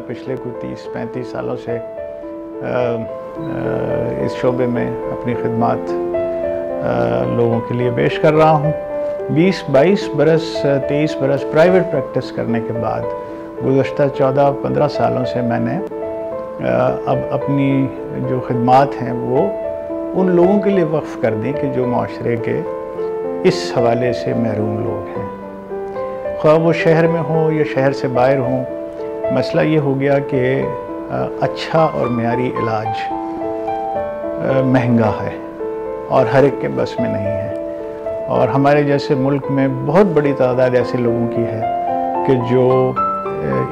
पिछले कुछ 30-35 सालों से इस शोबे में अपनी खिदमत लोगों के लिए पेश कर रहा हूँ। 20-22 बरस 23 बरस प्राइवेट प्रैक्टिस करने के बाद गुज़श्ता 14-15 सालों से मैंने अब अपनी जो खिदमत हैं वो उन लोगों के लिए वक्फ़ कर दी कि जो माशरे के इस हवाले से महरूम लोग हैं, ख़्वाह वो शहर में हो या शहर से बाहर हों। मसला ये हो गया कि अच्छा और मेयारी इलाज महंगा है और हर एक के बस में नहीं है, और हमारे जैसे मुल्क में बहुत बड़ी तादाद ऐसे लोगों की है कि जो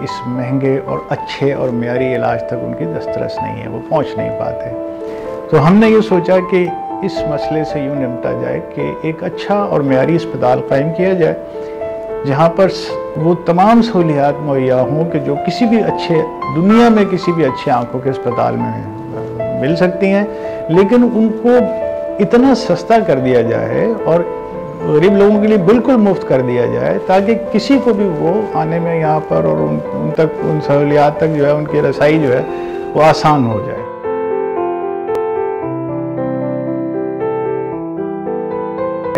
इस महंगे और अच्छे और मेयारी इलाज तक उनकी दस्तरस नहीं है, वो पहुंच नहीं पाते। तो हमने ये सोचा कि इस मसले से यूँ निपटा जाए कि एक अच्छा और मेयारी अस्पताल कायम किया जाए, जहाँ पर वो तमाम सहूलियात मुहैया हों कि जो किसी भी अच्छे दुनिया में किसी भी अच्छे आँखों के अस्पताल में मिल सकती हैं, लेकिन उनको इतना सस्ता कर दिया जाए और गरीब लोगों के लिए बिल्कुल मुफ्त कर दिया जाए, ताकि किसी को भी वो आने में यहाँ पर और उन तक उन सहूलियात तक जो है उनकी रसाई जो है वो आसान हो जाए।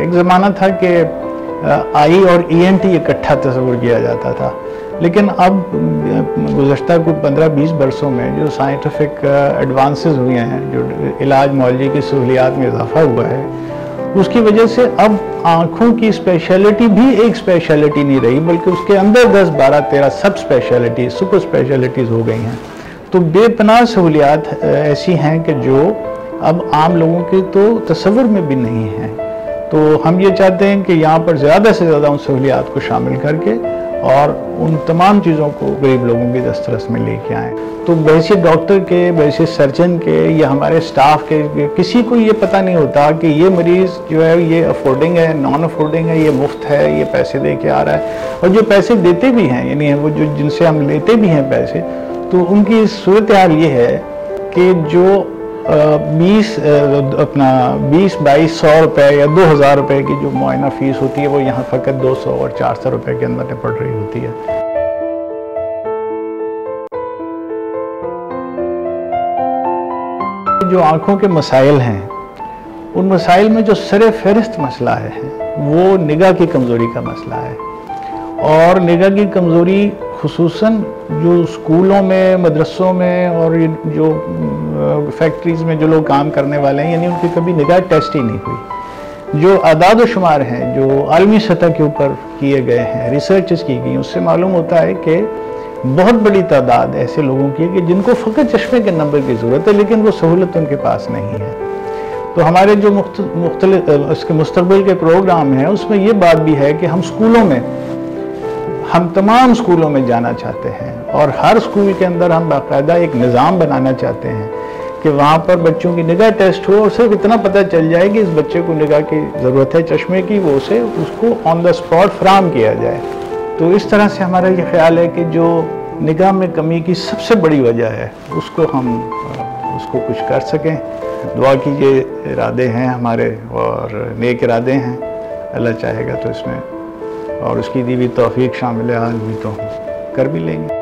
एक ज़माना था कि आई और ENT इकट्ठा तस्वुर किया जाता था, लेकिन अब गुज़श्ता कुछ 15-20 बरसों में जो साइंटिफिक एडवांसेस हुए हैं, जो इलाज मुआलजे की सहूलियात में इजाफा हुआ है, उसकी वजह से अब आँखों की स्पेशलिटी भी एक स्पेशलिटी नहीं रही, बल्कि उसके अंदर 10, 12, 13 सब स्पेशलिटीज़, सुपर स्पेशलिटीज़ हो गई हैं। तो बेपनाह सहूलियात ऐसी हैं कि जो अब आम लोगों के तो तसव्वुर में भी नहीं हैं। तो हम ये चाहते हैं कि यहाँ पर ज़्यादा से ज़्यादा उन सहूलियात को शामिल करके और उन तमाम चीज़ों को गरीब लोगों की दस्तरस में लेके आएँ। तो वैसे डॉक्टर के, वैसे सर्जन के या हमारे स्टाफ के किसी को ये पता नहीं होता कि ये मरीज़ जो है ये अफोर्डिंग है, नॉन अफोर्डिंग है, ये मुफ्त है, ये पैसे दे के आ रहा है। और जो पैसे देते भी हैं, यानी वो जो जिनसे हम लेते भी हैं पैसे, तो उनकी सूरत हाल ये है कि जो 20-2200 रुपये या 2000 रुपये की जो मुआयना फ़ीस होती है, वो यहाँ फ़कत 200 और 400 रुपये के अंदर निपट रही होती है। जो आँखों के मसाइल हैं, उन मसाइल में जो सरे फहरिस्त मसला है वो निगाह की कमज़ोरी का मसला है। और निगाह की कमज़ोरी खुसूसन जो स्कूलों में, मदरसों में और जो फैक्ट्रीज़ में जो लोग काम करने वाले हैं, यानी उनकी कभी निगाह टेस्ट ही नहीं हुई। जो आदाद व शुमार हैं जो आलमी सतह के ऊपर किए गए हैं, रिसर्चेस की गई, उससे मालूम होता है कि बहुत बड़ी तादाद ऐसे लोगों की है कि जिनको फ़कत चश्मे के नंबर की ज़रूरत है, लेकिन वो सहूलत उनके पास नहीं है। तो हमारे जो मुख्तलिफ उसके मुस्तक़बिल के प्रोग्राम हैं, उसमें ये बात भी है कि हम स्कूलों में, हम तमाम स्कूलों में जाना चाहते हैं और हर स्कूल के अंदर हम बाकायदा एक निज़ाम बनाना चाहते हैं कि वहाँ पर बच्चों की निगाह टेस्ट हो और सिर्फ इतना पता चल जाए कि इस बच्चे को निगाह की ज़रूरत है चश्मे की, वो उसे उसको ऑन द स्पॉट फराहम किया जाए। तो इस तरह से हमारा ये ख्याल है कि जो निगाह में कमी की सबसे बड़ी वजह है, उसको हम उसको कुछ कर सकें। दुआ कीजिए, इरादे हैं हमारे और नेक इरादे हैं, अल्लाह चाहेगा तो इसमें और उसकी दी हुई तौफीक शामिल हाल भी तो कर भी लेंगे।